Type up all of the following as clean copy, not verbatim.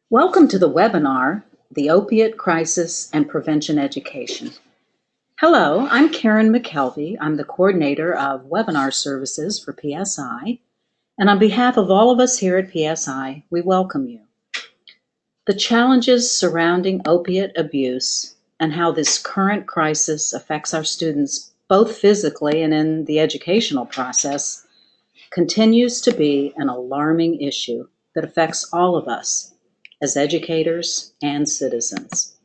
Welcome to the webinar, The Opiate Crisis and Prevention Education. Hello, I'm Karen McKelvey. I'm the coordinator of webinar services for PSI. And on behalf of all of us here at PSI, we welcome you. The challenges surrounding opiate abuse and how this current crisis affects our students, both physically and in the educational process, continues to be an alarming issue that affects all of us as educators and citizens.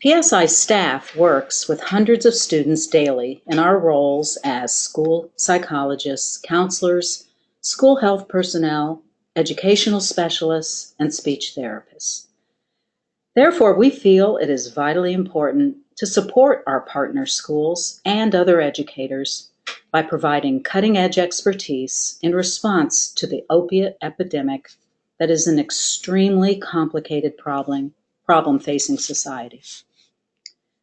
PSI staff works with hundreds of students daily in our roles as school psychologists, counselors, school health personnel, educational specialists, and speech therapists. Therefore, we feel it is vitally important to support our partner schools and other educators by providing cutting-edge expertise in response to the opiate epidemic that is an extremely complicated problem facing society.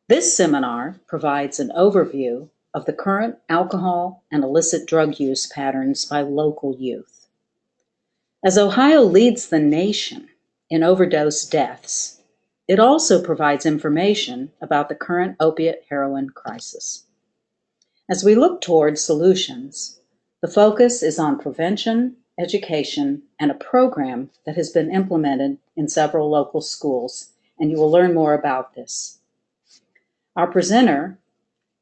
This seminar provides an overview of the current alcohol and illicit drug use patterns by local youth. As Ohio leads the nation in overdose deaths, it also provides information about the current opiate heroin crisis. As we look towards solutions, the focus is on prevention, education, and a program that has been implemented in several local schools, and you will learn more about this. Our presenter,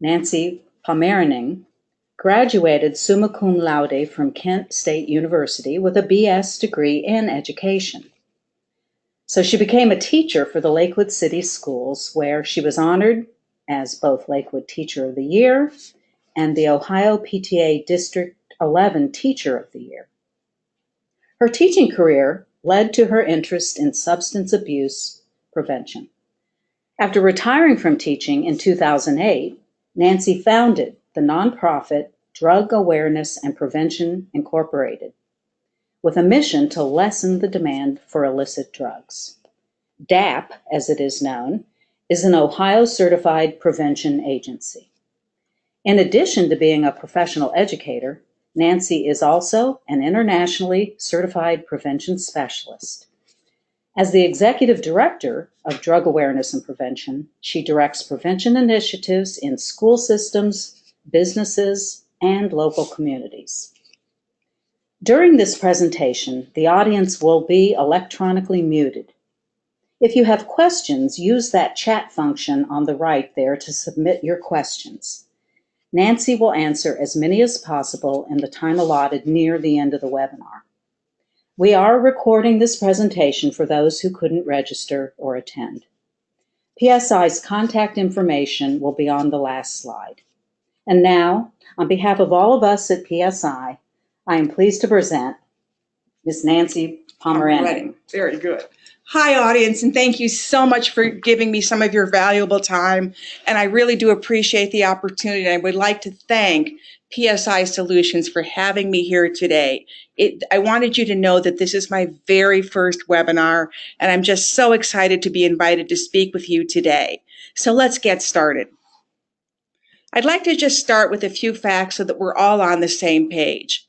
Nancy Pommerening, graduated summa cum laude from Kent State University with a BS degree in education. So she became a teacher for the Lakewood City Schools, where she was honored as both Lakewood Teacher of the Year and the Ohio PTA District 11 Teacher of the Year. Her teaching career led to her interest in substance abuse prevention. After retiring from teaching in 2008, Nancy founded the nonprofit Drug Awareness and Prevention Incorporated, with a mission to lessen the demand for illicit drugs. DAP, as it is known, is an Ohio certified prevention agency. In addition to being a professional educator, Nancy is also an internationally certified prevention specialist. As the executive director of Drug Awareness and Prevention, she directs prevention initiatives in school systems, businesses, and local communities. During this presentation, the audience will be electronically muted. If you have questions, use that chat function on the right there to submit your questions. Nancy will answer as many as possible in the time allotted near the end of the webinar. We are recording this presentation for those who couldn't register or attend. PSI's contact information will be on the last slide. And now, on behalf of all of us at PSI, I am pleased to present Ms. Nancy Pommerening. Very good. Hi, audience, and thank you so much for giving me some of your valuable time. And I really do appreciate the opportunity. I would like to thank PSI Solutions for having me here today. I wanted you to know that this is my very first webinar, and I'm just so excited to be invited to speak with you today. So let's get started. I'd like to just start with a few facts so that we're all on the same page.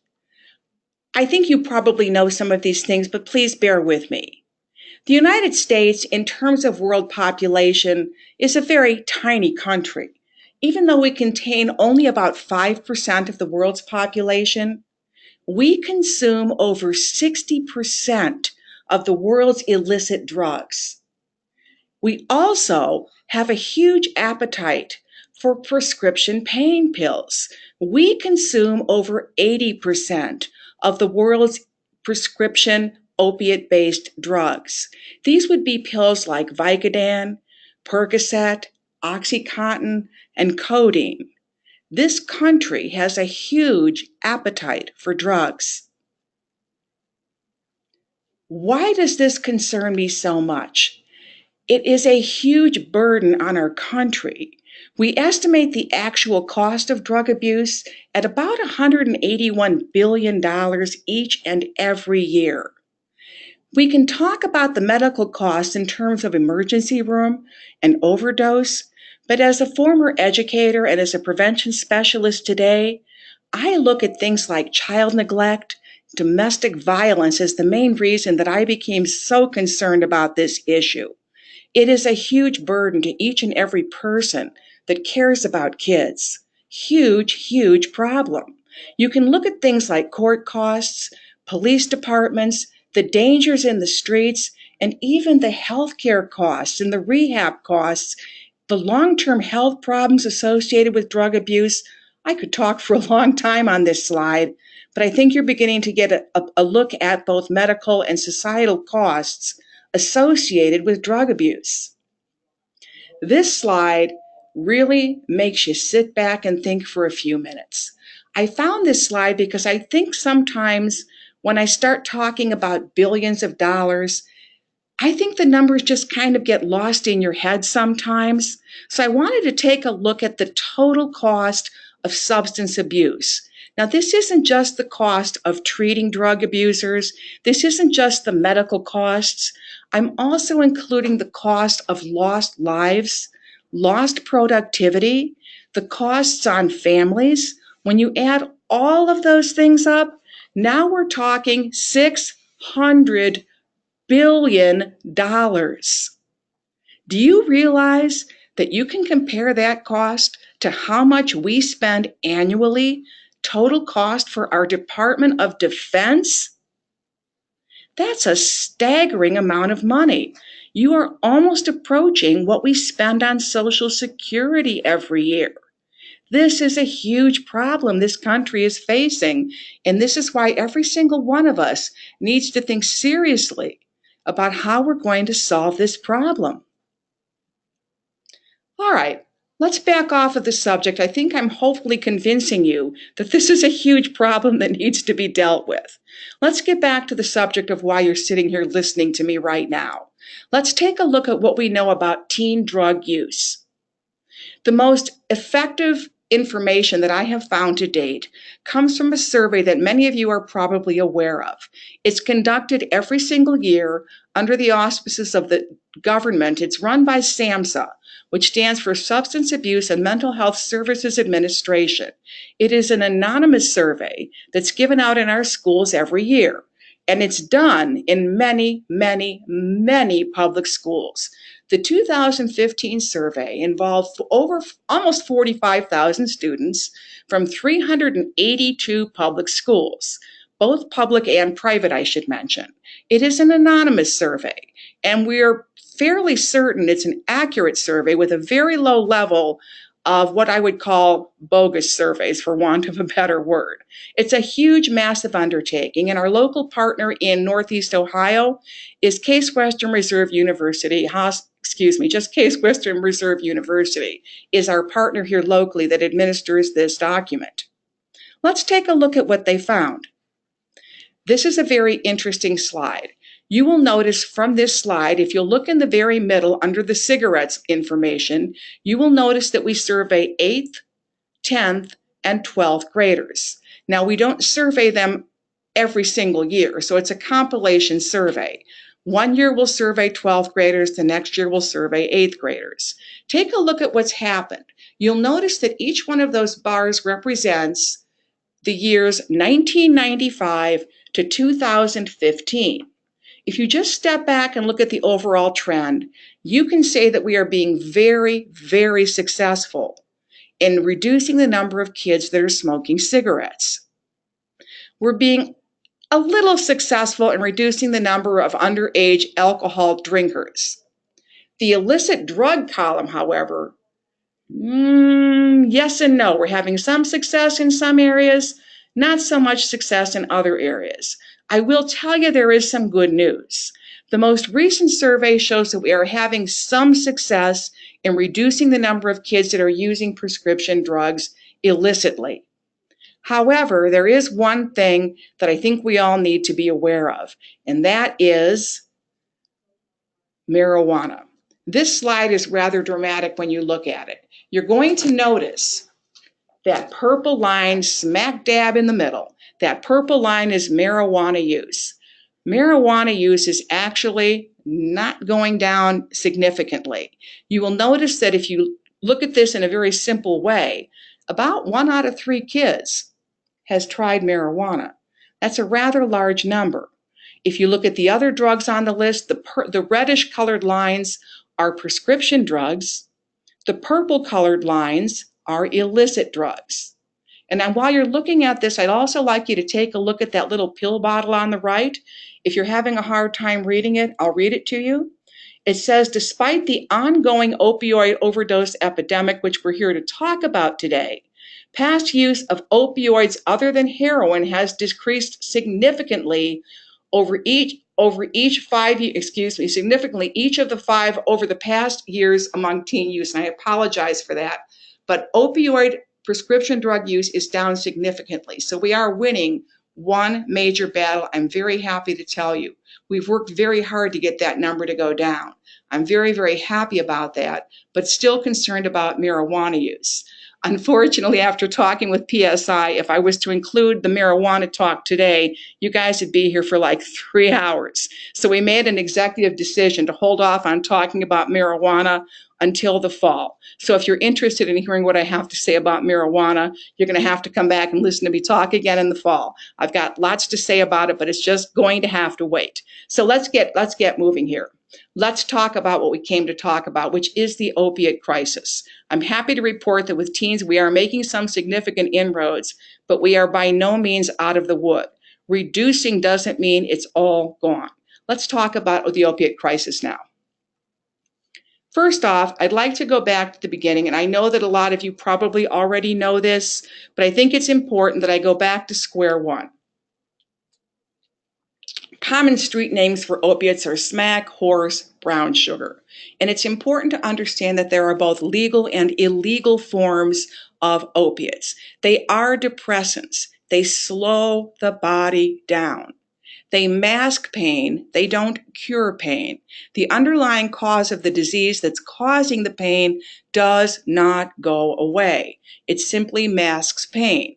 I think you probably know some of these things, but please bear with me. The United States, in terms of world population, is a very tiny country. Even though we contain only about 5% of the world's population, we consume over 60% of the world's illicit drugs. We also have a huge appetite for prescription pain pills. We consume over 80% of the world's prescription opiate-based drugs. These would be pills like Vicodin, Percocet, OxyContin, and codeine. This country has a huge appetite for drugs. Why does this concern me so much? It is a huge burden on our country. We estimate the actual cost of drug abuse at about $181 billion each and every year. We can talk about the medical costs in terms of emergency room and overdose, but as a former educator and as a prevention specialist today, I look at things like child neglect, domestic violence is the main reason that I became so concerned about this issue. It is a huge burden to each and every person that cares about kids. Huge, huge problem. You can look at things like court costs, police departments, the dangers in the streets, and even the healthcare costs and the rehab costs, the long-term health problems associated with drug abuse. I could talk for a long time on this slide, but I think you're beginning to get a look at both medical and societal costs associated with drug abuse. This slide really makes you sit back and think for a few minutes. I found this slide because I think sometimes when I start talking about billions of dollars, I think the numbers just kind of get lost in your head sometimes. So I wanted to take a look at the total cost of substance abuse. Now, this isn't just the cost of treating drug abusers. This isn't just the medical costs. I'm also including the cost of lost lives, lost productivity, the costs on families. When you add all of those things up, now we're talking $600 billion. Do you realize that you can compare that cost to how much we spend annually, total cost for our Department of Defense? That's a staggering amount of money. You are almost approaching what we spend on Social Security every year. This is a huge problem this country is facing, and this is why every single one of us needs to think seriously about how we're going to solve this problem. All right, let's back off of the subject. I think I'm hopefully convincing you that this is a huge problem that needs to be dealt with. Let's get back to the subject of why you're sitting here listening to me right now. Let's take a look at what we know about teen drug use. The most effective information that I have found to date comes from a survey that many of you are probably aware of. It's conducted every single year under the auspices of the government. It's run by SAMHSA, which stands for Substance Abuse and Mental Health Services Administration. It is an anonymous survey that's given out in our schools every year, and it's done in many, many, many public schools. The 2015 survey involved almost 45,000 students from 382 public schools, both public and private, I should mention. It is an anonymous survey, and we're fairly certain it's an accurate survey with a very low level of what I would call bogus surveys, for want of a better word. It's a huge, massive undertaking, and our local partner in Northeast Ohio is Case Western Reserve University. Just Case Western Reserve University is our partner here locally that administers this document. Let's take a look at what they found. This is a very interesting slide. You will notice from this slide, if you'll look in the very middle under the cigarettes information, you will notice that we survey 8th, 10th, and 12th graders. Now, we don't survey them every single year, so it's a compilation survey. One year we'll survey 12th graders, the next year we'll survey 8th graders. Take a look at what's happened. You'll notice that each one of those bars represents the years 1995 to 2015. If you just step back and look at the overall trend, you can say that we are being very, very successful in reducing the number of kids that are smoking cigarettes. We're being a little successful in reducing the number of underage alcohol drinkers. The illicit drug column, however, yes and no. We're having some success in some areas, not so much success in other areas. I will tell you there is some good news. The most recent survey shows that we are having some success in reducing the number of kids that are using prescription drugs illicitly. However, there is one thing that I think we all need to be aware of, and that is marijuana. This slide is rather dramatic when you look at it. You're going to notice that purple line smack dab in the middle. That purple line is marijuana use. Marijuana use is actually not going down significantly. You will notice that if you look at this in a very simple way, about 1 out of 3 kids has tried marijuana. That's a rather large number. If you look at the other drugs on the list, the reddish colored lines are prescription drugs. The purple colored lines are illicit drugs. And then while you're looking at this, I'd also like you to take a look at that little pill bottle on the right. If you're having a hard time reading it, I'll read it to you. It says, despite the ongoing opioid overdose epidemic, which we're here to talk about today, past use of opioids other than heroin has decreased significantly significantly each of the 5 over the past years among teen use. And I apologize for that. But opioid prescription drug use is down significantly. So we are winning one major battle. I'm very happy to tell you. We've worked very hard to get that number to go down. I'm very, very happy about that, but still concerned about marijuana use. Unfortunately, after talking with PSI, if I was to include the marijuana talk today, you guys would be here for like 3 hours. So we made an executive decision to hold off on talking about marijuana until the fall. So if you're interested in hearing what I have to say about marijuana, you're going to have to come back and listen to me talk again in the fall. I've got lots to say about it, but it's just going to have to wait. So let's get moving here. Let's talk about what we came to talk about, which is the opiate crisis. I'm happy to report that with teens, we are making some significant inroads, but we are by no means out of the wood. Reducing doesn't mean it's all gone. Let's talk about the opiate crisis now. First off, I'd like to go back to the beginning, and I know that a lot of you probably already know this, but I think it's important that I go back to square one. Common street names for opiates are smack, horse, brown sugar. And it's important to understand that there are both legal and illegal forms of opiates. They are depressants. They slow the body down. They mask pain. They don't cure pain. The underlying cause of the disease that's causing the pain does not go away. It simply masks pain.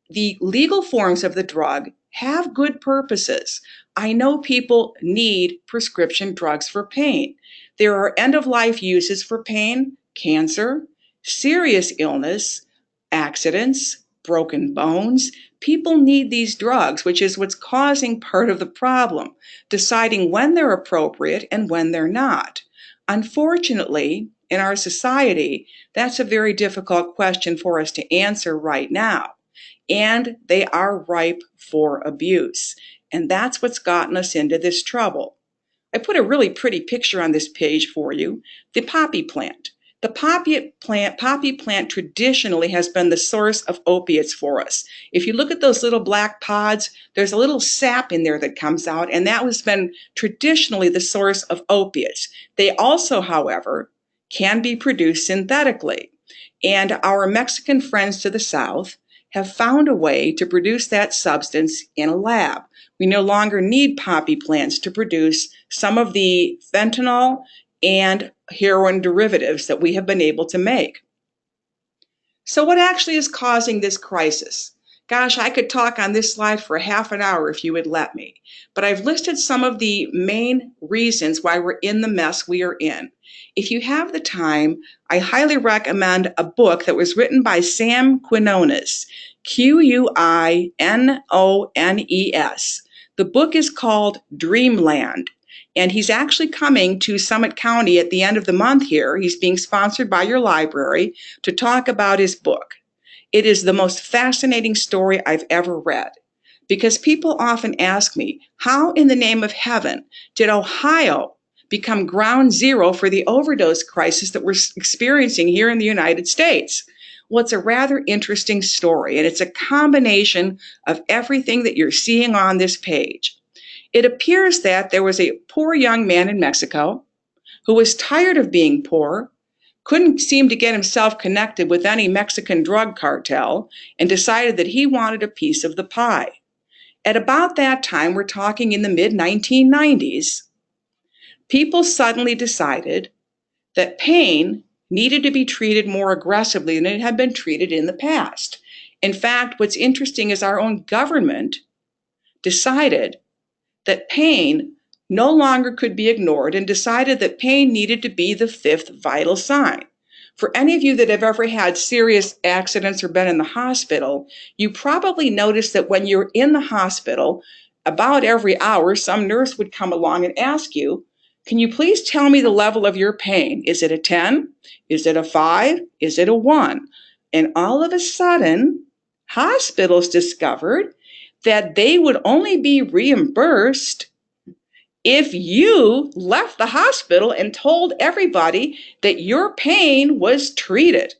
The legal forms of the drug have good purposes. I know people need prescription drugs for pain. There are end-of-life uses for pain, cancer, serious illness, accidents, broken bones. People need these drugs, which is what's causing part of the problem, deciding when they're appropriate and when they're not. Unfortunately, in our society, that's a very difficult question for us to answer right now. And they are ripe for abuse. And that's what's gotten us into this trouble. I put a really pretty picture on this page for you, the poppy plant. The poppy plant traditionally has been the source of opiates for us. If you look at those little black pods, there's a little sap in there that comes out, and that has been traditionally the source of opiates. They also, however, can be produced synthetically. And our Mexican friends to the south have found a way to produce that substance in a lab. We no longer need poppy plants to produce some of the fentanyl and heroin derivatives that we have been able to make. So what actually is causing this crisis? Gosh, I could talk on this slide for half an hour if you would let me. But I've listed some of the main reasons why we're in the mess we are in. If you have the time, I highly recommend a book that was written by Sam Quinones, Quinones. The book is called Dreamland, and he's actually coming to Summit County at the end of the month here. He's being sponsored by your library to talk about his book. It is the most fascinating story I've ever read, because people often ask me, how in the name of heaven did Ohio become ground zero for the overdose crisis that we're experiencing here in the United States? Well, it's a rather interesting story, and it's a combination of everything that you're seeing on this page. It appears that there was a poor young man in Mexico who was tired of being poor, couldn't seem to get himself connected with any Mexican drug cartel, and decided that he wanted a piece of the pie. At about that time, we're talking in the mid-1990s, people suddenly decided that pain needed to be treated more aggressively than it had been treated in the past. In fact, what's interesting is our own government decided that pain no longer could be ignored and decided that pain needed to be the 5th vital sign. For any of you that have ever had serious accidents or been in the hospital, you probably noticed that when you're in the hospital, about every hour, some nurse would come along and ask you, can you please tell me the level of your pain? Is it a 10? Is it a 5? Is it a 1? And all of a sudden, hospitals discovered that they would only be reimbursed if you left the hospital and told everybody that your pain was treated.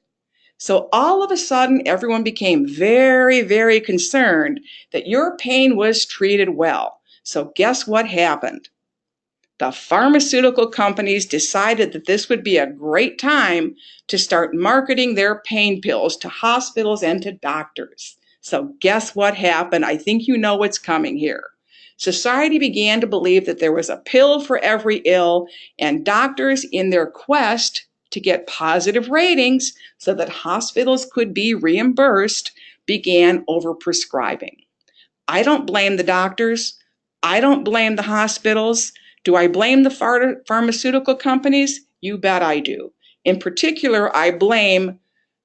So all of a sudden, everyone became very, very concerned that your pain was treated well. So guess what happened? The pharmaceutical companies decided that this would be a great time to start marketing their pain pills to hospitals and to doctors. So guess what happened? I think you know what's coming here. Society began to believe that there was a pill for every ill, and doctors, in their quest to get positive ratings so that hospitals could be reimbursed, began overprescribing. I don't blame the doctors. I don't blame the hospitals. Do I blame the pharmaceutical companies? You bet I do. In particular, I blame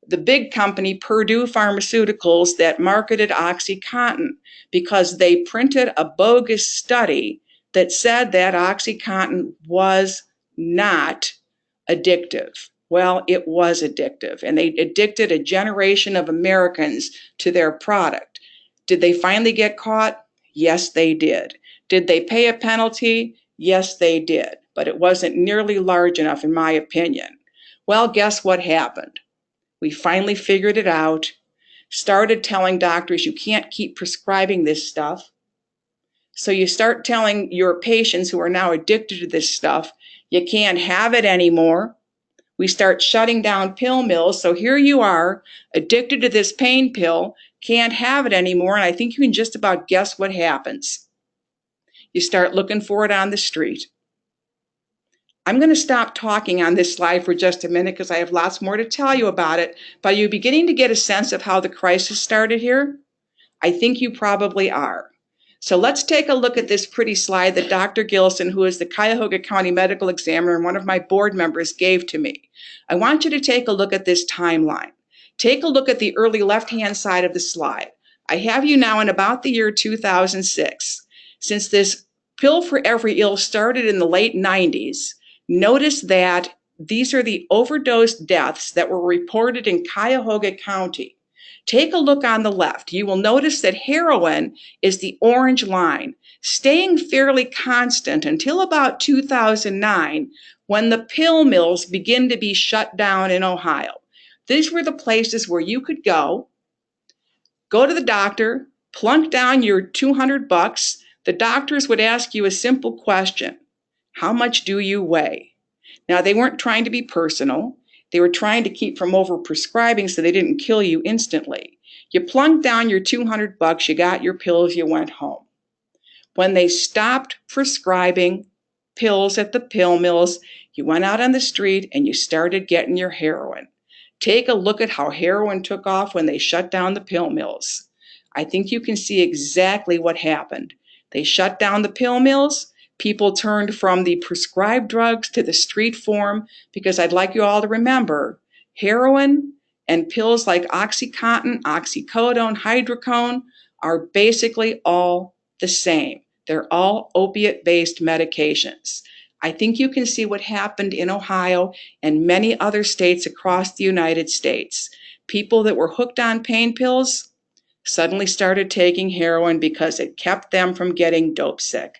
the big company Purdue Pharmaceuticals that marketed OxyContin because they printed a bogus study that said that OxyContin was not addictive. Well, it was addictive, and they addicted a generation of Americans to their product. Did they finally get caught? Yes, they did. Did they pay a penalty? Yes, they did. But it wasn't nearly large enough, in my opinion. Well, guess what happened? We finally figured it out, started telling doctors you can't keep prescribing this stuff. So you start telling your patients who are now addicted to this stuff, you can't have it anymore. We start shutting down pill mills. So here you are, addicted to this pain pill, can't have it anymore. And I think you can just about guess what happens. You start looking for it on the street. I'm going to stop talking on this slide for just a minute because I have lots more to tell you about it. But are you beginning to get a sense of how the crisis started here? I think you probably are. So let's take a look at this pretty slide that Dr. Gilson, who is the Cuyahoga County Medical Examiner and one of my board members, gave to me. I want you to take a look at this timeline. Take a look at the early left-hand side of the slide. I have you now in about the year 2006. Since this pill for every ill started in the late 90s, notice that these are the overdose deaths that were reported in Cuyahoga County. Take a look on the left. You will notice that heroin is the orange line, staying fairly constant until about 2009, when the pill mills begin to be shut down in Ohio. These were the places where you could go to the doctor, plunk down your $200. The doctors would ask you a simple question: how much do you weigh? Now, they weren't trying to be personal. They were trying to keep from overprescribing so they didn't kill you instantly. You plunked down your $200, you got your pills, you went home. When they stopped prescribing pills at the pill mills, you went out on the street and you started getting your heroin. Take a look at how heroin took off when they shut down the pill mills. I think you can see exactly what happened. They shut down the pill mills. People turned from the prescribed drugs to the street form because I'd like you all to remember, heroin and pills like OxyContin, oxycodone, hydrocodone are basically all the same. They're all opiate-based medications. I think you can see what happened in Ohio and many other states across the United States. People that were hooked on pain pills suddenly started taking heroin because it kept them from getting dope sick.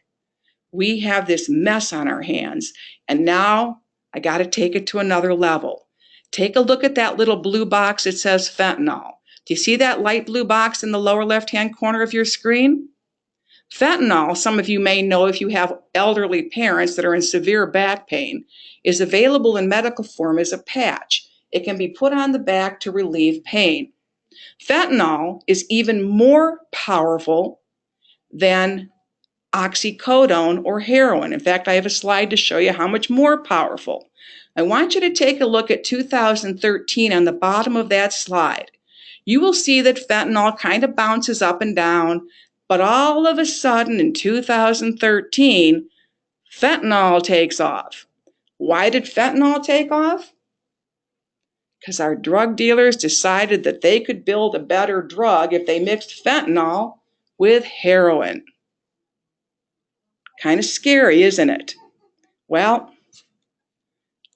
We have this mess on our hands, and now I got to take it to another level. Take a look at that little blue box that says fentanyl. Do you see that light blue box in the lower left-hand corner of your screen? Fentanyl, some of you may know if you have elderly parents that are in severe back pain, is available in medical form as a patch. It can be put on the back to relieve pain. Fentanyl is even more powerful than oxycodone or heroin. In fact, I have a slide to show you how much more powerful. I want you to take a look at 2013 on the bottom of that slide. You will see that fentanyl kind of bounces up and down, but all of a sudden in 2013, fentanyl takes off. Why did fentanyl take off? Because our drug dealers decided that they could build a better drug if they mixed fentanyl with heroin. Kind of scary, isn't it? Well,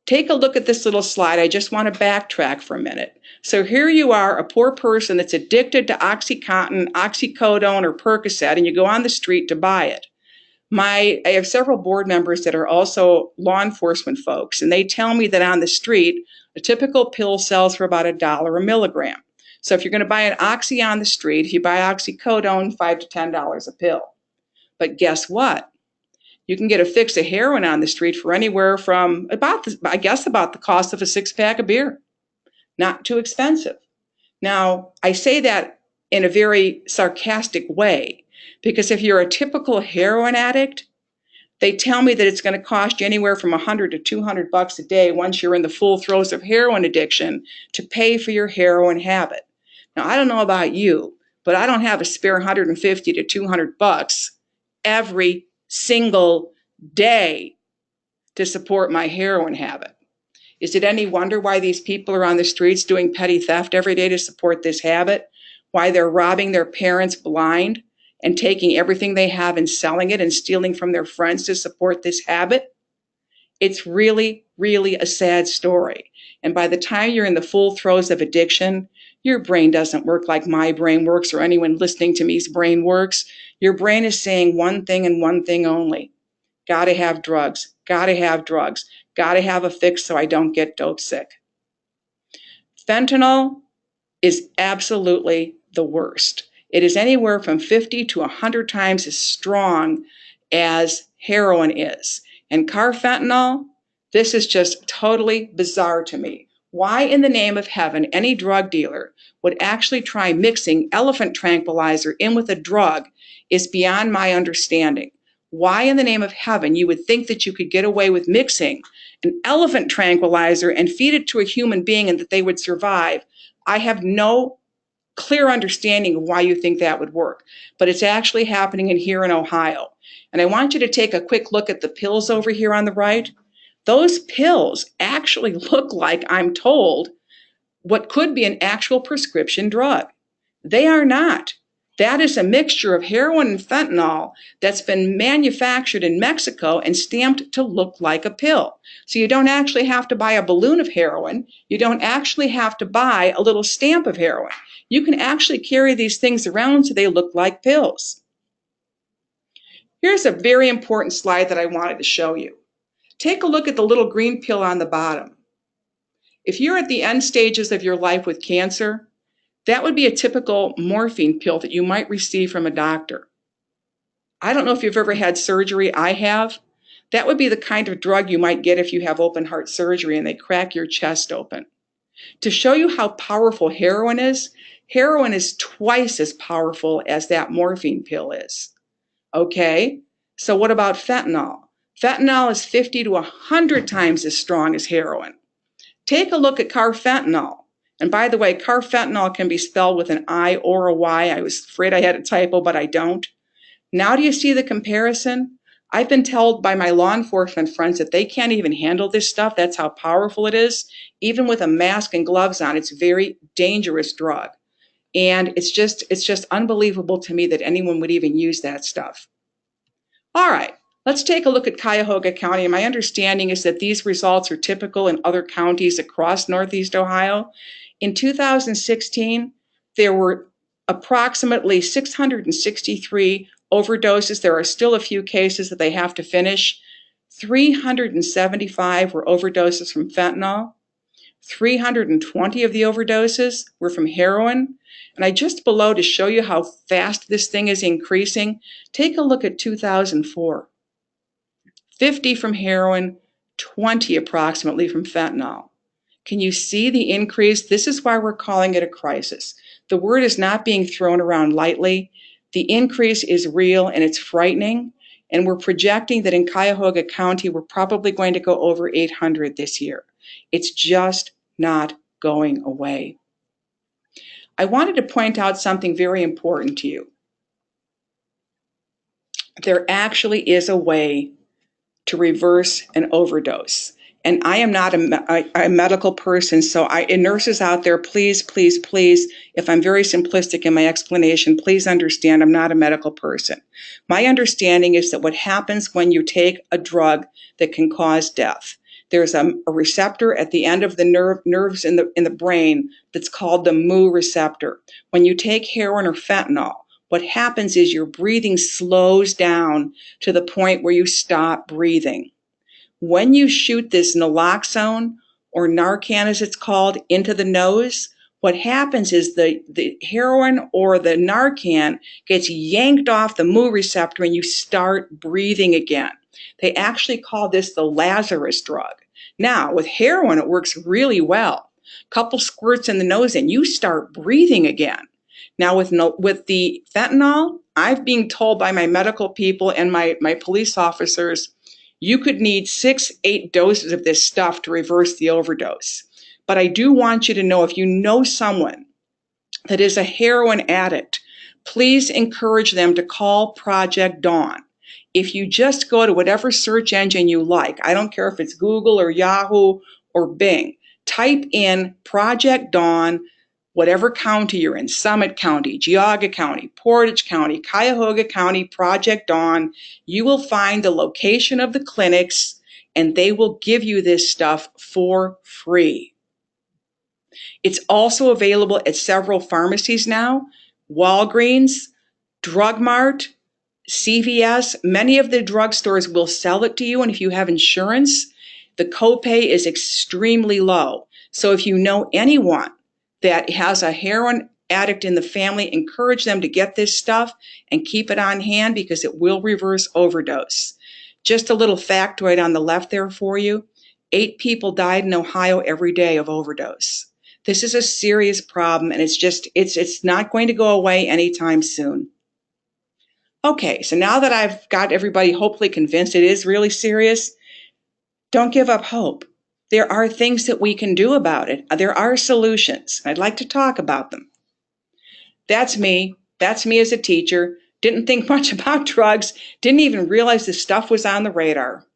take a look at this little slide. I just want to backtrack for a minute. So here you are, a poor person that's addicted to OxyContin, oxycodone, or Percocet, and you go on the street to buy it. I have several board members that are also law enforcement folks, and they tell me that on the street, a typical pill sells for about $1 a milligram. So if you're going to buy an Oxy on the street, if you buy oxycodone, $5 to $10 a pill. But guess what? You can get a fix of heroin on the street for anywhere from about the cost of a 6-pack of beer. Not too expensive. Now, I say that in a very sarcastic way, because if you're a typical heroin addict, they tell me that it's going to cost you anywhere from $100 to $200 a day once you're in the full throes of heroin addiction to pay for your heroin habit. Now, I don't know about you, but I don't have a spare $150 to $200 every single day to support my heroin habit. Is it any wonder why these people are on the streets doing petty theft every day to support this habit? Why they're robbing their parents blind and taking everything they have and selling it and stealing from their friends to support this habit? It's really, really a sad story. And by the time you're in the full throes of addiction, your brain doesn't work like my brain works or anyone listening to me's brain works. Your brain is saying one thing and one thing only. Gotta have drugs, gotta have drugs, gotta have a fix so I don't get dope sick. Fentanyl is absolutely the worst. It is anywhere from 50 to 100 times as strong as heroin is. And carfentanil, this is just totally bizarre to me. Why in the name of heaven any drug dealer would actually try mixing elephant tranquilizer in with a drug is beyond my understanding. Why in the name of heaven you would think that you could get away with mixing an elephant tranquilizer and feed it to a human being and that they would survive, I have no clear understanding of why you think that would work. But it's actually happening here in Ohio. And I want you to take a quick look at the pills over here on the right. Those pills actually look like, I'm told, what could be an actual prescription drug. They are not. That is a mixture of heroin and fentanyl that's been manufactured in Mexico and stamped to look like a pill. So you don't actually have to buy a balloon of heroin. You don't actually have to buy a little stamp of heroin. You can actually carry these things around so they look like pills. Here's a very important slide that I wanted to show you. Take a look at the little green pill on the bottom. If you're at the end stages of your life with cancer, that would be a typical morphine pill that you might receive from a doctor. I don't know if you've ever had surgery. I have. That would be the kind of drug you might get if you have open heart surgery and they crack your chest open. To show you how powerful heroin is twice as powerful as that morphine pill is. Okay, so what about fentanyl? Fentanyl is 50 to 100 times as strong as heroin. Take a look at carfentanil. And by the way, carfentanil can be spelled with an I or a Y. I was afraid I had a typo, but I don't. Now do you see the comparison? I've been told by my law enforcement friends that they can't even handle this stuff. That's how powerful it is. Even with a mask and gloves on, it's a very dangerous drug. And it's just unbelievable to me that anyone would even use that stuff. All right, let's take a look at Cuyahoga County. And my understanding is that these results are typical in other counties across Northeast Ohio. In 2016, there were approximately 663 overdoses. There are still a few cases that they have to finish. 375 were overdoses from fentanyl. 320 of the overdoses were from heroin. And I just below to show you how fast this thing is increasing, take a look at 2004. 50 from heroin, 20 approximately from fentanyl. Can you see the increase? This is why we're calling it a crisis. The word is not being thrown around lightly. The increase is real and it's frightening. And we're projecting that in Cuyahoga County, we're probably going to go over 800 this year. It's just not going away. I wanted to point out something very important to you. There actually is a way to reverse an overdose. And I am not a medical person, so and nurses out there, please, please, please, if I'm very simplistic in my explanation, please understand I'm not a medical person. My understanding is that what happens when you take a drug that can cause death, there's a receptor at the end of the nerves in the brain that's called the mu receptor. When you take heroin or fentanyl, what happens is your breathing slows down to the point where you stop breathing. When you shoot this naloxone, or Narcan as it's called, into the nose, what happens is the heroin or the Narcan gets yanked off the mu receptor and you start breathing again. They actually call this the Lazarus drug. Now, with heroin, it works really well. Couple squirts in the nose and you start breathing again. Now, with the fentanyl, I've been told by my medical people and my police officers, you could need 6-8 doses of this stuff to reverse the overdose. But I do want you to know, if you know someone that is a heroin addict, please encourage them to call Project Dawn. If you just go to whatever search engine you like, I don't care if it's Google or Yahoo or Bing, type in Project Dawn, whatever county you're in, Summit County, Geauga County, Portage County, Cuyahoga County, Project Dawn, you will find the location of the clinics and they will give you this stuff for free. It's also available at several pharmacies now, Walgreens, Drug Mart, CVS. Many of the drugstores will sell it to you, and if you have insurance, the copay is extremely low. So if you know anyone that has a heroin addict in the family, encourage them to get this stuff and keep it on hand because it will reverse overdose. Just a little factoid on the left there for you. 8 people died in Ohio every day of overdose. This is a serious problem, and it's not going to go away anytime soon. Okay, so now that I've got everybody hopefully convinced it is really serious, don't give up hope. There are things that we can do about it. There are solutions. I'd like to talk about them. That's me. That's me as a teacher. Didn't think much about drugs. Didn't even realize this stuff was on the radar.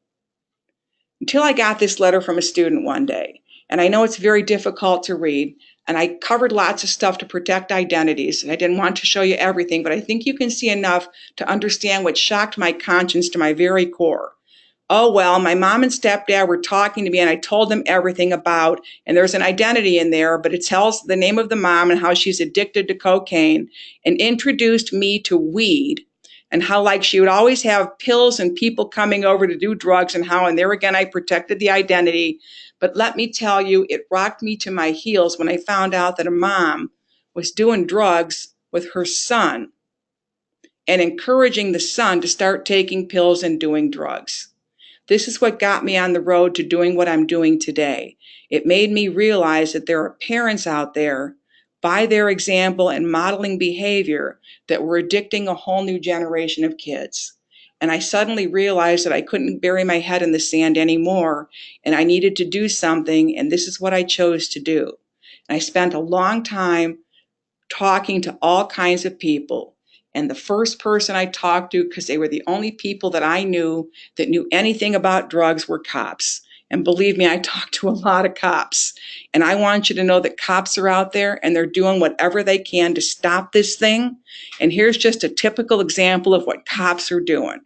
Until I got this letter from a student one day. And I know it's very difficult to read. And I covered lots of stuff to protect identities. And I didn't want to show you everything, but I think you can see enough to understand what shocked my conscience to my very core. Oh, well, my mom and stepdad were talking to me and I told them everything about, and there's an identity in there, but it tells the name of the mom and how she's addicted to cocaine, and introduced me to weed and how like she would always have pills and people coming over to do drugs, and how, and there again, I protected the identity. But let me tell you, it rocked me to my heels when I found out that a mom was doing drugs with her son and encouraging the son to start taking pills and doing drugs. This is what got me on the road to doing what I'm doing today. It made me realize that there are parents out there, by their example and modeling behavior, that were addicting a whole new generation of kids. And I suddenly realized that I couldn't bury my head in the sand anymore, and I needed to do something, and this is what I chose to do. And I spent a long time talking to all kinds of people. And the first person I talked to, because they were the only people that I knew that knew anything about drugs, were cops. And believe me, I talked to a lot of cops. And I want you to know that cops are out there and they're doing whatever they can to stop this thing. And here's just a typical example of what cops are doing.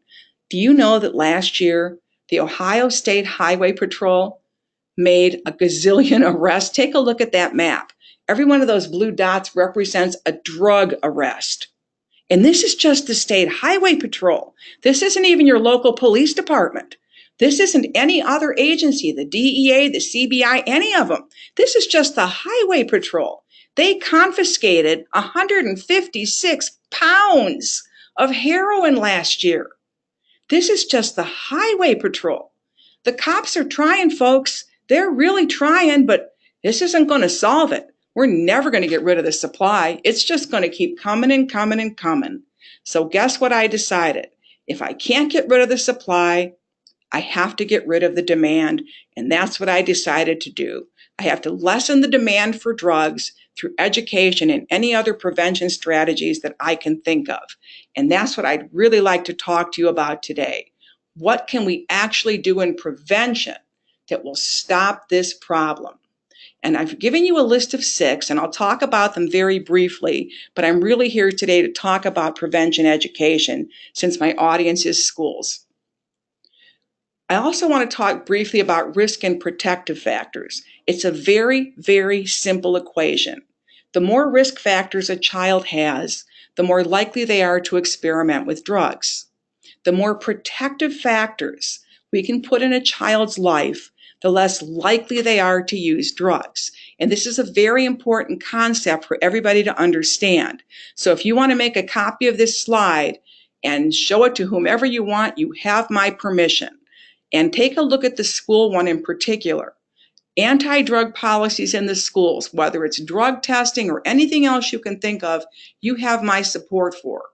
Do you know that last year, the Ohio State Highway Patrol made a gazillion arrests? Take a look at that map. Every one of those blue dots represents a drug arrest. And this is just the State Highway Patrol. This isn't even your local police department. This isn't any other agency, the DEA, the CBI, any of them. This is just the Highway Patrol. They confiscated 156 pounds of heroin last year. This is just the Highway Patrol. The cops are trying, folks. They're really trying, but this isn't going to solve it. We're never going to get rid of the supply. It's just going to keep coming and coming and coming. So guess what I decided? If I can't get rid of the supply, I have to get rid of the demand. And that's what I decided to do. I have to lessen the demand for drugs through education and any other prevention strategies that I can think of. And that's what I'd really like to talk to you about today. What can we actually do in prevention that will stop this problem. And I've given you a list of 6, and I'll talk about them very briefly, but I'm really here today to talk about prevention education since my audience is schools. I also want to talk briefly about risk and protective factors. It's a very, very simple equation. The more risk factors a child has, the more likely they are to experiment with drugs. The more protective factors we can put in a child's life, the less likely they are to use drugs. And this is a very important concept for everybody to understand. So if you want to make a copy of this slide and show it to whomever you want, you have my permission. And take a look at the school one in particular. Anti-drug policies in the schools, whether it's drug testing or anything else you can think of, you have my support for.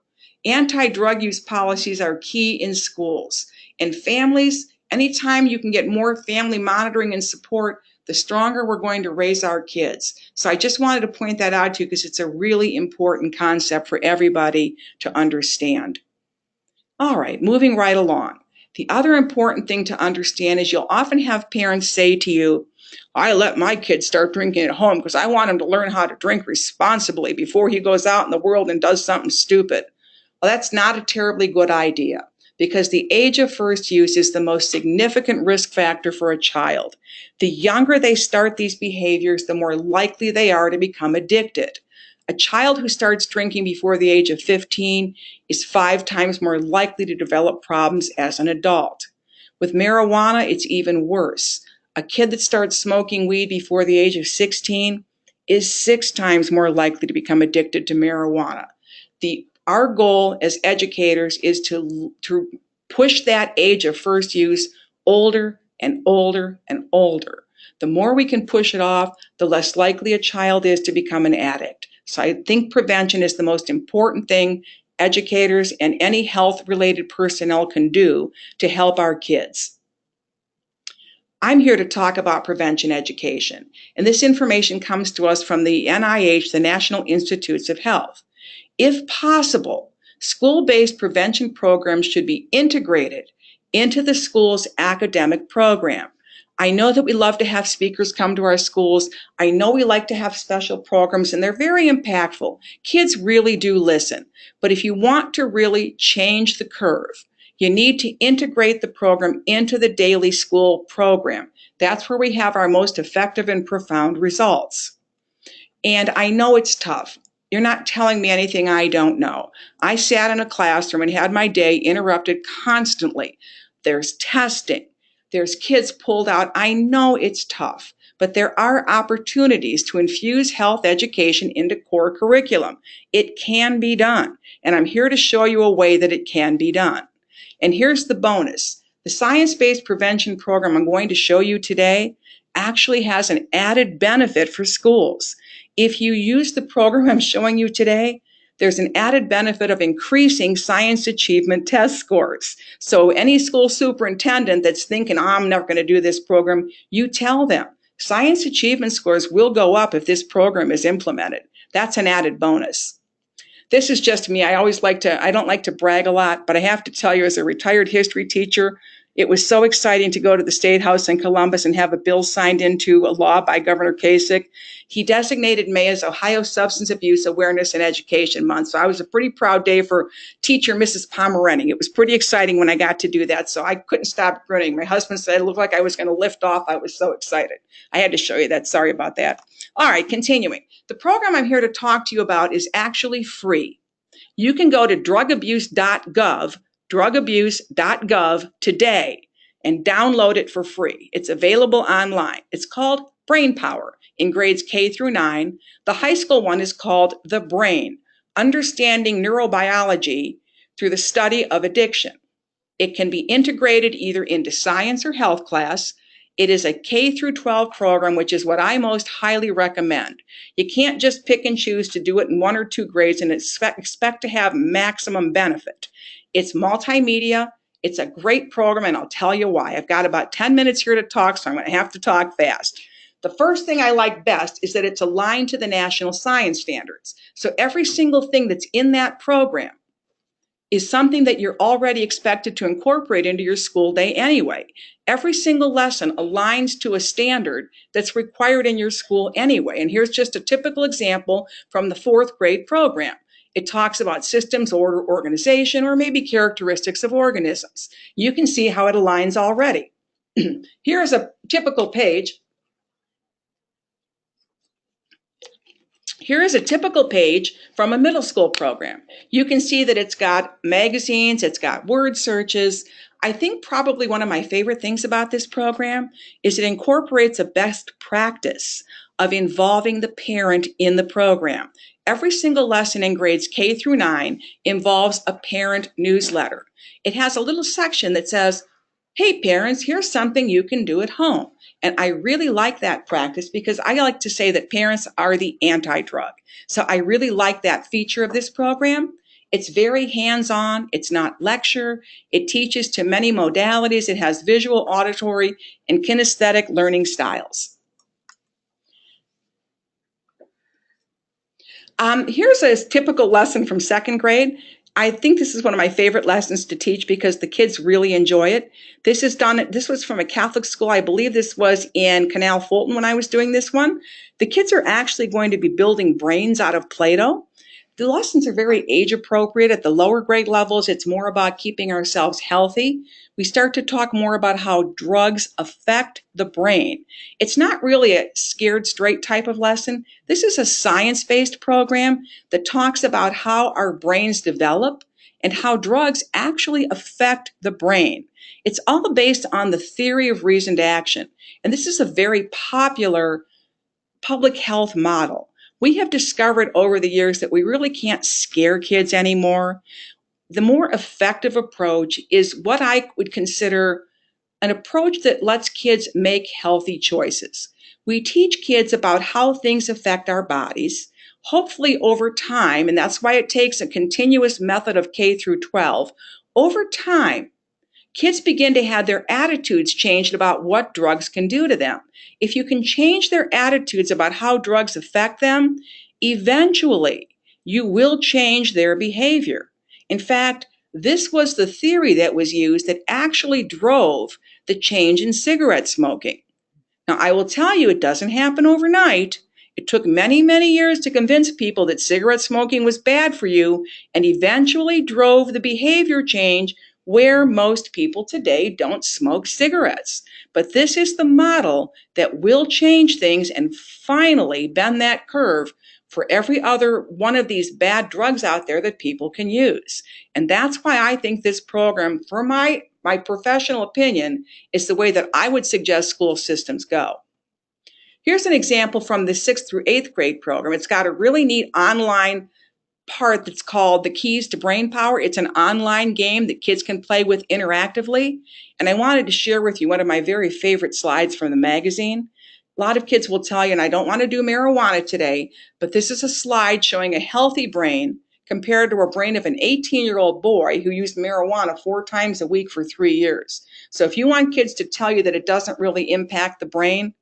Anti-drug use policies are key in schools. And families, anytime you can get more family monitoring and support, the stronger we're going to raise our kids. So I just wanted to point that out to you because it's a really important concept for everybody to understand. All right, moving right along. The other important thing to understand is you'll often have parents say to you, I let my kid start drinking at home because I want him to learn how to drink responsibly before he goes out in the world and does something stupid. Well, that's not a terribly good idea because the age of first use is the most significant risk factor for a child. The younger they start these behaviors, the more likely they are to become addicted. A child who starts drinking before the age of 15 is 5 times more likely to develop problems as an adult. With marijuana, it's even worse. A kid that starts smoking weed before the age of 16 is 6 times more likely to become addicted to marijuana. Our goal as educators is to push that age of first use older and older and older. The more we can push it off, the less likely a child is to become an addict. So I think prevention is the most important thing educators and any health-related personnel can do to help our kids. I'm here to talk about prevention education, and this information comes to us from the NIH, the National Institutes of Health. If possible, school-based prevention programs should be integrated into the school's academic program. I know that we love to have speakers come to our schools. I know we like to have special programs, and they're very impactful. Kids really do listen. But if you want to really change the curve, you need to integrate the program into the daily school program. That's where we have our most effective and profound results. And I know it's tough. You're not telling me anything I don't know. I sat in a classroom and had my day interrupted constantly. There's testing. There's kids pulled out. I know it's tough, but there are opportunities to infuse health education into core curriculum. It can be done, and I'm here to show you a way that it can be done. And here's the bonus. The science-based prevention program I'm going to show you today actually has an added benefit for schools. If you use the program I'm showing you today, there's an added benefit of increasing science achievement test scores. So any school superintendent that's thinking, I'm never going to do this program, you tell them science achievement scores will go up if this program is implemented. That's an added bonus. This is just me. I don't like to brag a lot, but I have to tell you, as a retired history teacher, it was so exciting to go to the State House in Columbus and have a bill signed into a law by Governor Kasich. He designated May as Ohio Substance Abuse Awareness and Education Month. So I was a pretty proud day for teacher Mrs. Pommerening. It was pretty exciting when I got to do that. So I couldn't stop grinning. My husband said it looked like I was going to lift off. I was so excited. I had to show you that. Sorry about that. All right, continuing. The program I'm here to talk to you about is actually free. You can go to drugabuse.gov today and download it for free. It's available online. It's called Brain Power in grades K through 9. The high school one is called The Brain, Understanding Neurobiology Through the Study of Addiction. It can be integrated either into science or health class. It is a K through 12 program, which is what I most highly recommend. You can't just pick and choose to do it in 1 or 2 grades and expect to have maximum benefit. It's multimedia. It's a great program, and I'll tell you why. I've got about 10 minutes here to talk, so I'm going to have to talk fast. The first thing I like best is that it's aligned to the national science standards. So every single thing that's in that program is something that you're already expected to incorporate into your school day anyway. Every single lesson aligns to a standard that's required in your school anyway. And here's just a typical example from the 4th grade program. It talks about systems, order, organization, or maybe characteristics of organisms. You can see how it aligns already. Here is a typical page. Here is a typical page from a middle school program. You can see that it's got magazines, it's got word searches. I think probably one of my favorite things about this program is it incorporates a best practice of involving the parent in the program. Every single lesson in grades K through 9 involves a parent newsletter. It has a little section that says, hey parents, here's something you can do at home. And I really like that practice because I like to say that parents are the anti-drug. So I really like that feature of this program. It's very hands-on. It's not lecture. It teaches to many modalities. It has visual, auditory, and kinesthetic learning styles. Here's a typical lesson from 2nd grade. I think this is one of my favorite lessons to teach because the kids really enjoy it. This was from a Catholic school. I believe this was in Canal Fulton when I was doing this one. The kids are actually going to be building brains out of Play-Doh. The lessons are very age appropriate. At the lower grade levels, it's more about keeping ourselves healthy. We start to talk more about how drugs affect the brain. It's not really a scared straight type of lesson. This is a science-based program that talks about how our brains develop and how drugs actually affect the brain. It's all based on the theory of reasoned action. And this is a very popular public health model. We have discovered over the years that we really can't scare kids anymore. The more effective approach is what I would consider an approach that lets kids make healthy choices. We teach kids about how things affect our bodies, hopefully over time, and that's why it takes a continuous method of K through 12. Over time, kids begin to have their attitudes changed about what drugs can do to them. If you can change their attitudes about how drugs affect them, eventually you will change their behavior. In fact, this was the theory that was used that actually drove the change in cigarette smoking. Now, I will tell you, it doesn't happen overnight. It took many, many years to convince people that cigarette smoking was bad for you and eventually drove the behavior change where most people today don't smoke cigarettes. But this is the model that will change things and finally bend that curve for every other one of these bad drugs out there that people can use. And that's why I think this program, for my professional opinion, is the way that I would suggest school systems go. Here's an example from the 6th through 8th grade program. It's got a really neat online part that's called the Keys to Brain Power. It's an online game that kids can play with interactively. And I wanted to share with you one of my very favorite slides from the magazine. A lot of kids will tell you, and I don't want to do marijuana today, but this is a slide showing a healthy brain compared to a brain of an 18-year-old boy who used marijuana 4 times a week for 3 years. So if you want kids to tell you that it doesn't really impact the brain,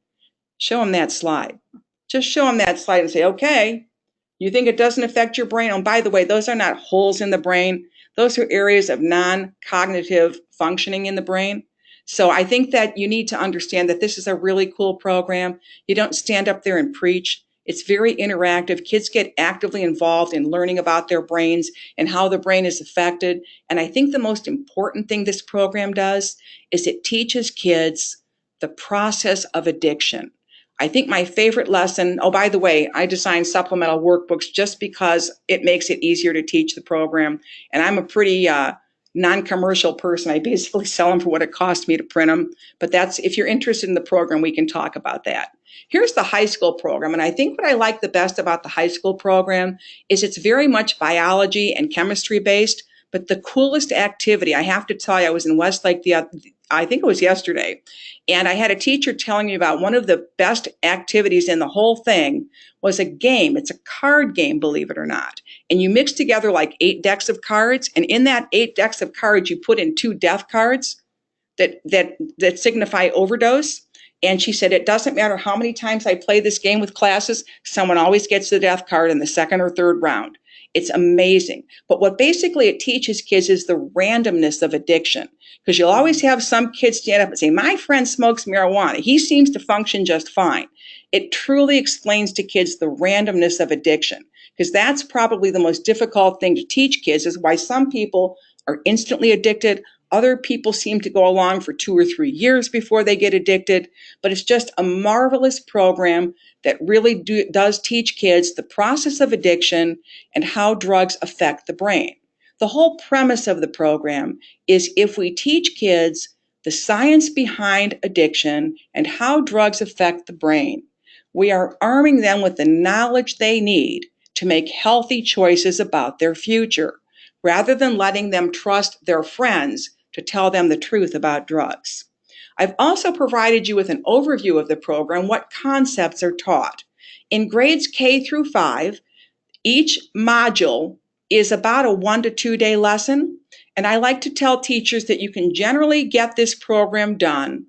show them that slide. Just show them that slide and say, okay, you think it doesn't affect your brain? Oh, by the way, those are not holes in the brain. Those are areas of non-cognitive functioning in the brain. So I think that you need to understand that this is a really cool program. You don't stand up there and preach. It's very interactive. Kids get actively involved in learning about their brains and how the brain is affected. And I think the most important thing this program does is it teaches kids the process of addiction. I think my favorite lesson, oh, by the way, I design supplemental workbooks just because it makes it easier to teach the program. And I'm a pretty non-commercial person. I basically sell them for what it costs me to print them. But that's, if you're interested in the program, we can talk about that. Here's the high school program. And I think what I like the best about the high school program is it's very much biology and chemistry based. But the coolest activity, I have to tell you, I was in Westlake I think it was yesterday, and I had a teacher telling me about one of the best activities in the whole thing was a game. It's a card game, believe it or not. And you mix together like 8 decks of cards, and in that 8 decks of cards, you put in 2 death cards that signify overdose. And she said, it doesn't matter how many times I play this game with classes, someone always gets the death card in the 2nd or 3rd round. It's amazing. But what basically it teaches kids is the randomness of addiction. Because you'll always have some kids stand up and say, my friend smokes marijuana. He seems to function just fine. It truly explains to kids the randomness of addiction. Because that's probably the most difficult thing to teach kids, is why some people are instantly addicted. Other people seem to go along for 2 or 3 years before they get addicted. But it's just a marvelous program that really does teach kids the process of addiction and how drugs affect the brain. The whole premise of the program is if we teach kids the science behind addiction and how drugs affect the brain, we are arming them with the knowledge they need to make healthy choices about their future, rather than letting them trust their friends to tell them the truth about drugs. I've also provided you with an overview of the program, what concepts are taught. In grades K through 5, each module is about a 1 to 2 day lesson, and I like to tell teachers that you can generally get this program done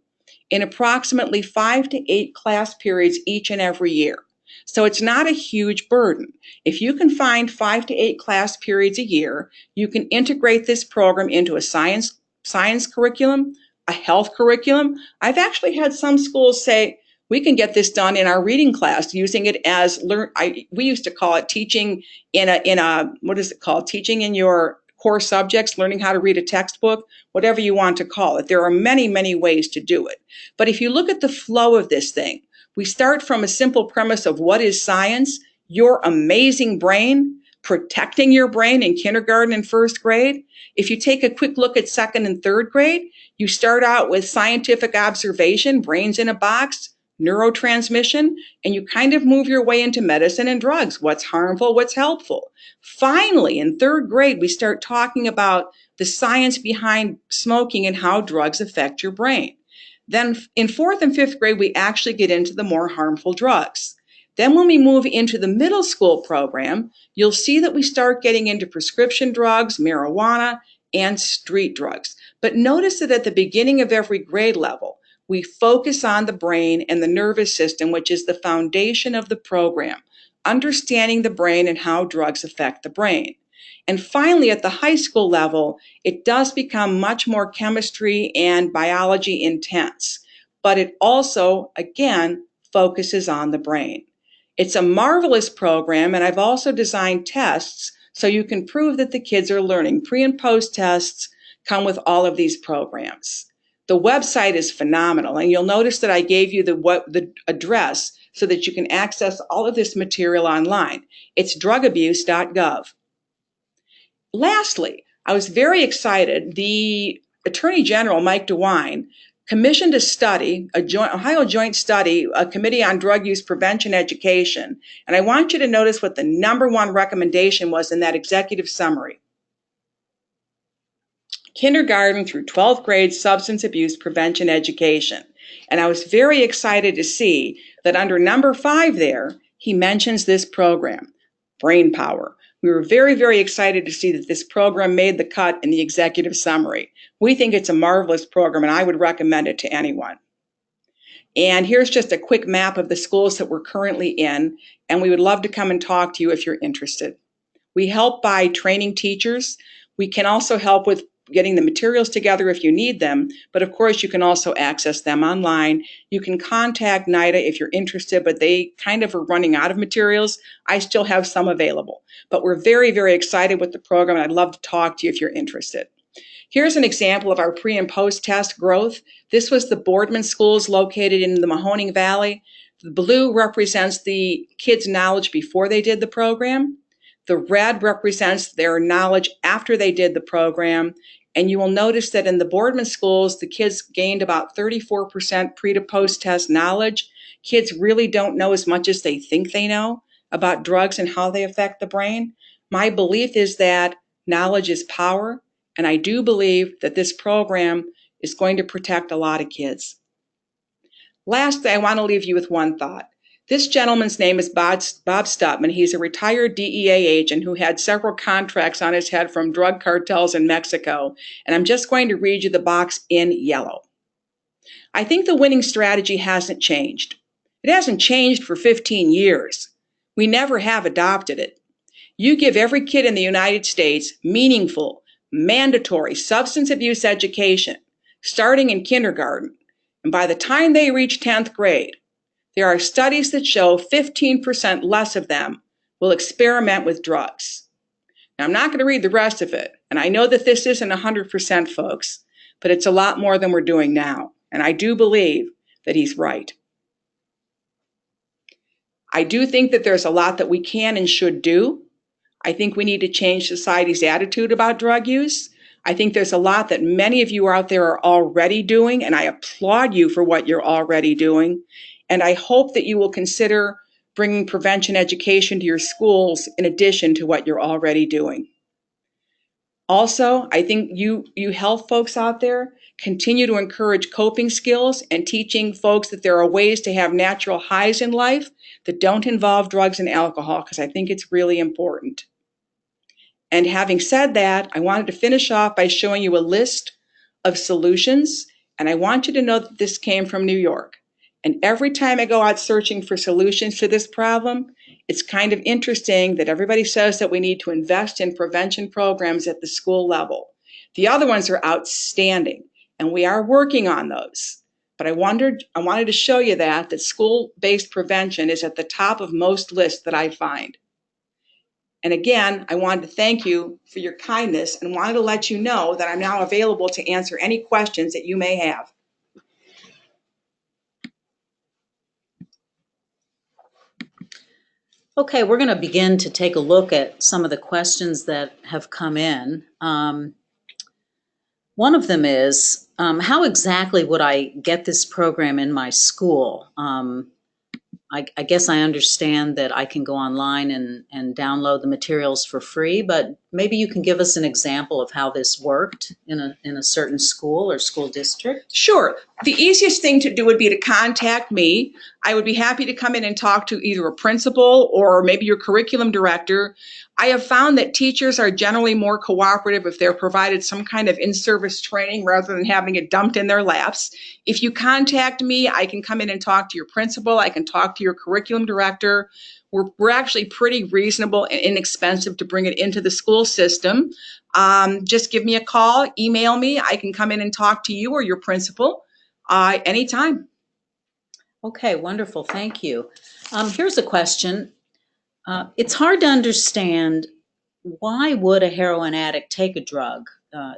in approximately 5 to 8 class periods each and every year. So it's not a huge burden. If you can find 5 to 8 class periods a year, you can integrate this program into a science curriculum, a health curriculum. I've actually had some schools say, we can get this done in our reading class, using it as we used to call it teaching in a what is it called? Teaching in your core subjects, learning how to read a textbook, whatever you want to call it. There are many, many ways to do it. But if you look at the flow of this thing, we start from a simple premise of what is science, your amazing brain, protecting your brain in kindergarten and first grade. If you take a quick look at second and third grade, you start out with scientific observation, brains in a box, neurotransmission, and you kind of move your way into medicine and drugs. What's harmful, what's helpful. Finally, in third grade, we start talking about the science behind smoking and how drugs affect your brain. Then in fourth and fifth grade, we actually get into the more harmful drugs. Then when we move into the middle school program, you'll see that we start getting into prescription drugs, marijuana, and street drugs. But notice that at the beginning of every grade level, we focus on the brain and the nervous system, which is the foundation of the program, understanding the brain and how drugs affect the brain. And finally, at the high school level, it does become much more chemistry and biology intense, but it also, again, focuses on the brain. It's a marvelous program, and I've also designed tests so you can prove that the kids are learning. Pre and post tests come with all of these programs. The website is phenomenal, and you'll notice that I gave you the address so that you can access all of this material online. It's drugabuse.gov. Lastly, I was very excited. The Attorney General, Mike DeWine, commissioned a study, Ohio Joint Study, a Committee on Drug Use Prevention Education. And I want you to notice what the number one recommendation was in that executive summary. Kindergarten through 12th grade substance abuse prevention education. And I was very excited to see that under number 5 there, he mentions this program, Brain Power. We were very, very excited to see that this program made the cut in the executive summary. We think it's a marvelous program, and I would recommend it to anyone. And here's just a quick map of the schools that we're currently in, and we would love to come and talk to you if you're interested. We help by training teachers. We can also help with getting the materials together if you need them, but of course you can also access them online. You can contact NIDA if you're interested, but they kind of are running out of materials. I still have some available, but we're very, very excited with the program, and I'd love to talk to you if you're interested. Here's an example of our pre and post test growth. This was the Boardman schools located in the Mahoning Valley. The blue represents the kids' knowledge before they did the program. The red represents their knowledge after they did the program. And you will notice that in the Boardman schools, the kids gained about 34% pre to post test knowledge. Kids really don't know as much as they think they know about drugs and how they affect the brain. My belief is that knowledge is power, and I do believe that this program is going to protect a lot of kids. Lastly, I want to leave you with one thought. This gentleman's name is Bob Stutman. He's a retired DEA agent who had several contracts on his head from drug cartels in Mexico. And I'm just going to read you the box in yellow. I think the winning strategy hasn't changed. It hasn't changed for 15 years. We never have adopted it. You give every kid in the United States meaningful, mandatory substance abuse education, starting in kindergarten. And by the time they reach 10th grade, there are studies that show 15% less of them will experiment with drugs. Now, I'm not going to read the rest of it, and I know that this isn't 100%, folks, but it's a lot more than we're doing now, and I do believe that he's right. I do think that there's a lot that we can and should do. I think we need to change society's attitude about drug use. I think there's a lot that many of you out there are already doing, and I applaud you for what you're already doing. And I hope that you will consider bringing prevention education to your schools in addition to what you're already doing. Also, I think you health folks out there continue to encourage coping skills and teaching folks that there are ways to have natural highs in life that don't involve drugs and alcohol, because I think it's really important. And having said that, I wanted to finish off by showing you a list of solutions, and I want you to know that this came from New York. And every time I go out searching for solutions to this problem, it's kind of interesting that everybody says that we need to invest in prevention programs at the school level. The other ones are outstanding, and we are working on those. But I wanted to show you that school-based prevention is at the top of most lists that I find. And again, I wanted to thank you for your kindness and wanted to let you know that I'm now available to answer any questions that you may have. Okay, we're going to begin to take a look at some of the questions that have come in. One of them is, how exactly would I get this program in my school? I guess I understand that I can go online and download the materials for free, but maybe you can give us an example of how this worked in a certain school or school district. Sure. The easiest thing to do would be to contact me. I would be happy to come in and talk to either a principal or maybe your curriculum director. I have found that teachers are generally more cooperative if they're provided some kind of in-service training rather than having it dumped in their laps. If you contact me, I can come in and talk to your principal. I can talk to your curriculum director. We're actually pretty reasonable and inexpensive to bring it into the school system. Just give me a call, email me. I can come in and talk to you or your principal anytime. Okay, wonderful. Thank you. Here's a question. It's hard to understand, why would a heroin addict take a drug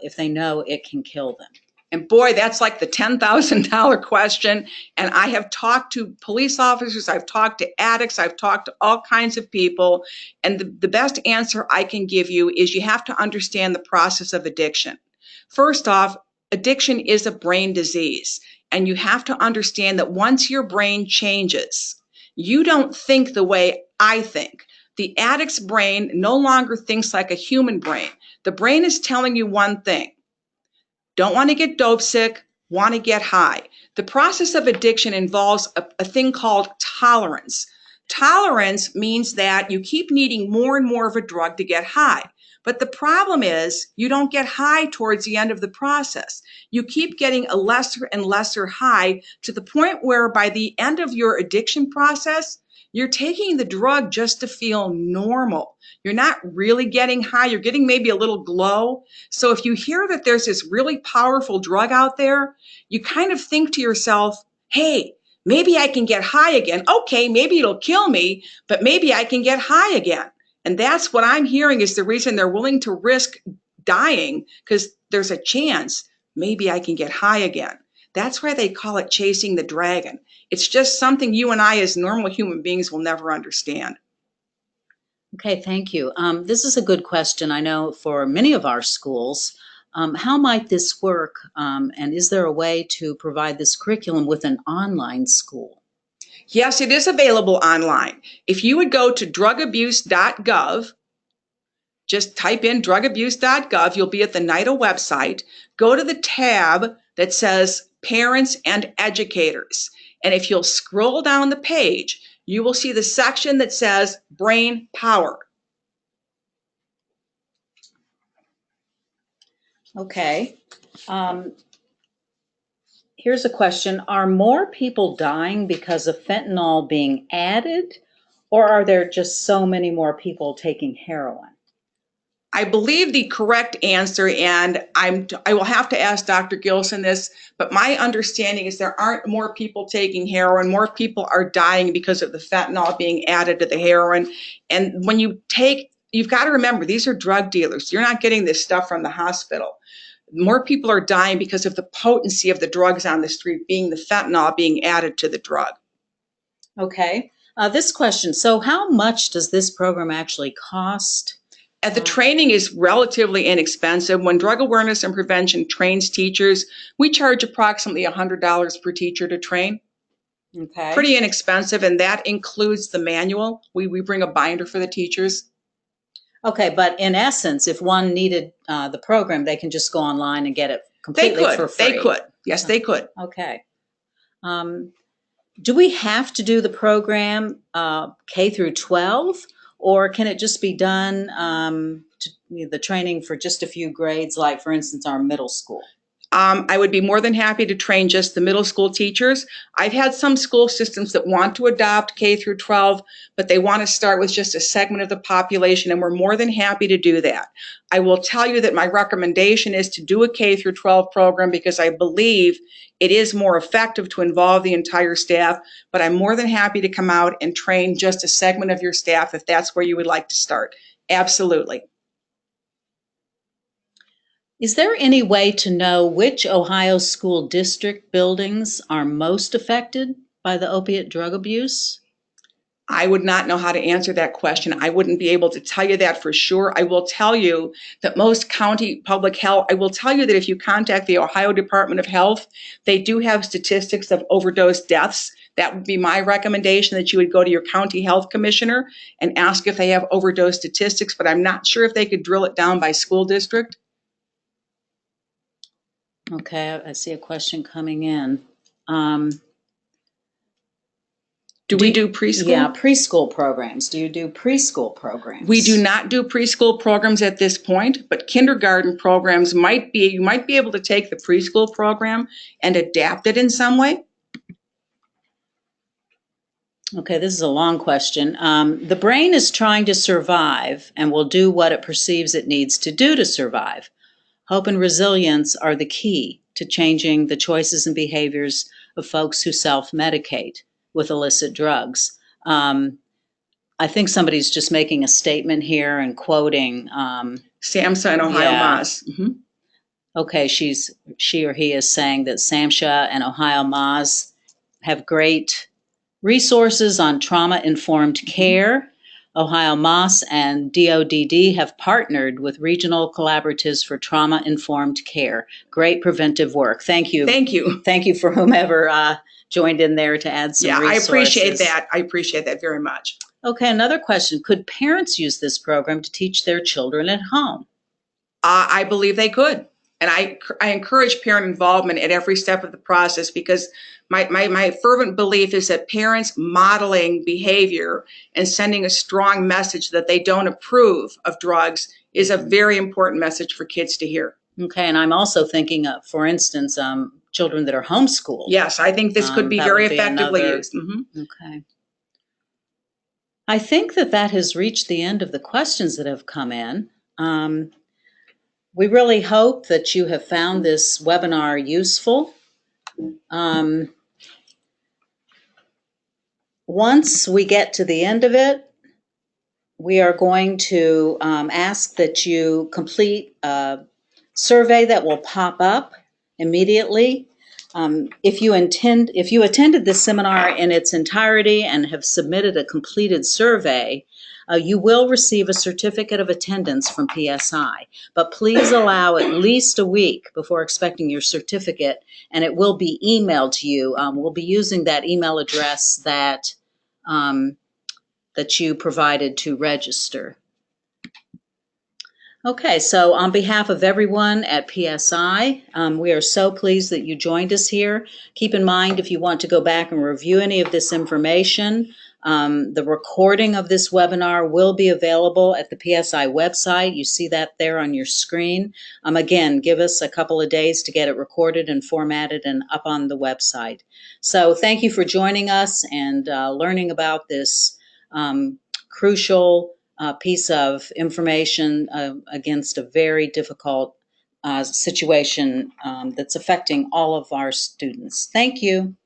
if they know it can kill them? And boy, that's like the $10,000 question. And I have talked to police officers, I've talked to addicts, I've talked to all kinds of people. And the best answer I can give you is you have to understand the process of addiction. First off, addiction is a brain disease. And you have to understand that once your brain changes, you don't think the way I think. The addict's brain no longer thinks like a human brain. The brain is telling you one thing: don't want to get dope sick, want to get high. The process of addiction involves a thing called tolerance. Tolerance means that you keep needing more and more of a drug to get high. But the problem is you don't get high towards the end of the process. You keep getting a lesser and lesser high to the point where by the end of your addiction process, you're taking the drug just to feel normal. You're not really getting high. You're getting maybe a little glow. So if you hear that there's this really powerful drug out there, you kind of think to yourself, hey, maybe I can get high again. Okay, maybe it'll kill me, but maybe I can get high again. And that's what I'm hearing is the reason they're willing to risk dying, because there's a chance maybe I can get high again. That's why they call it chasing the dragon. It's just something you and I as normal human beings will never understand. Okay, thank you. This is a good question, I know, for many of our schools. How might this work, and is there a way to provide this curriculum with an online school? Yes, it is available online. If you would go to drugabuse.gov, just type in drugabuse.gov, you'll be at the NIDA website. Go to the tab that says Parents and Educators. And if you'll scroll down the page, you will see the section that says Brain Power. Okay. Here's a question. Are more people dying because of fentanyl being added Or are there just so many more people taking heroin? I believe the correct answer, and I will have to ask Dr. Gilson this, but my understanding is there aren't more people taking heroin. More people are dying because of the fentanyl being added to the heroin. And when you've got to remember, these are drug dealers. You're not getting this stuff from the hospital. More people are dying because of the potency of the drugs on the street, being the fentanyl being added to the drug. Okay. This question, so how much does this program actually cost? The training is relatively inexpensive. When Drug Awareness and Prevention trains teachers, we charge approximately $100 per teacher to train. Okay. Pretty inexpensive, and that includes the manual. We bring a binder for the teachers. Okay, but in essence, if one needed the program, they can just go online and get it completely for free. They could. Yes, they could. Okay. Do we have to do the program K through 12? Or can it just be done, the training for just a few grades, like, for instance, our middle school? I would be more than happy to train just the middle school teachers. I've had some school systems that want to adopt K through 12, but they want to start with just a segment of the population, and we're more than happy to do that. I will tell you that my recommendation is to do a K through 12 program because I believe it is more effective to involve the entire staff, but I'm more than happy to come out and train just a segment of your staff if that's where you would like to start. Absolutely. Is there any way to know which Ohio school district buildings are most affected by the opiate drug abuse? I would not know how to answer that question. I wouldn't be able to tell you that for sure. I will tell you that most county public health, I will tell you that if you contact the Ohio Department of Health, they do have statistics of overdose deaths. That would be my recommendation, that you would go to your county health commissioner and ask if they have overdose statistics, but I'm not sure if they could drill it down by school district. Okay, I see a question coming in. Do we do preschool? Yeah, preschool programs. Do you do preschool programs? We do not do preschool programs at this point, but kindergarten programs you might be able to take the preschool program and adapt it in some way. Okay, this is a long question. The brain is trying to survive and will do what it perceives it needs to do to survive. Hope and resilience are the key to changing the choices and behaviors of folks who self-medicate with illicit drugs. I think somebody's just making a statement here and quoting SAMHSA and Ohio MAS. Mm-hmm. Okay, she or he is saying that SAMHSA and Ohio MAS have great resources on trauma-informed care. Ohio MAS and DODD have partnered with regional collaboratives for trauma-informed care. Great preventive work. Thank you. Thank you. Thank you for whomever joined in there to add some resources. I appreciate that. I appreciate that very much. Okay, another question. Could parents use this program to teach their children at home? I believe they could. And I encourage parent involvement at every step of the process, because my fervent belief is that parents modeling behavior and sending a strong message that they don't approve of drugs is a very important message for kids to hear. Okay, and I'm also thinking of, for instance, children that are homeschooled. Yes, I think this could be very effectively used. Mm-hmm. Okay. I think that has reached the end of the questions that have come in. We really hope that you have found this webinar useful. Once we get to the end of it, we are going to ask that you complete a survey that will pop up immediately. If you attended this seminar in its entirety and have submitted a completed survey, you will receive a certificate of attendance from PSI, but please allow at least a week before expecting your certificate, and it will be emailed to you. We'll be using that email address that you provided to register. Okay, so on behalf of everyone at PSI, we are so pleased that you joined us here. Keep in mind, if you want to go back and review any of this information, the recording of this webinar will be available at the PSI website. You see that there on your screen. Again, give us a couple of days to get it recorded and formatted and up on the website. So thank you for joining us and learning about this crucial piece of information against a very difficult situation that's affecting all of our students. Thank you.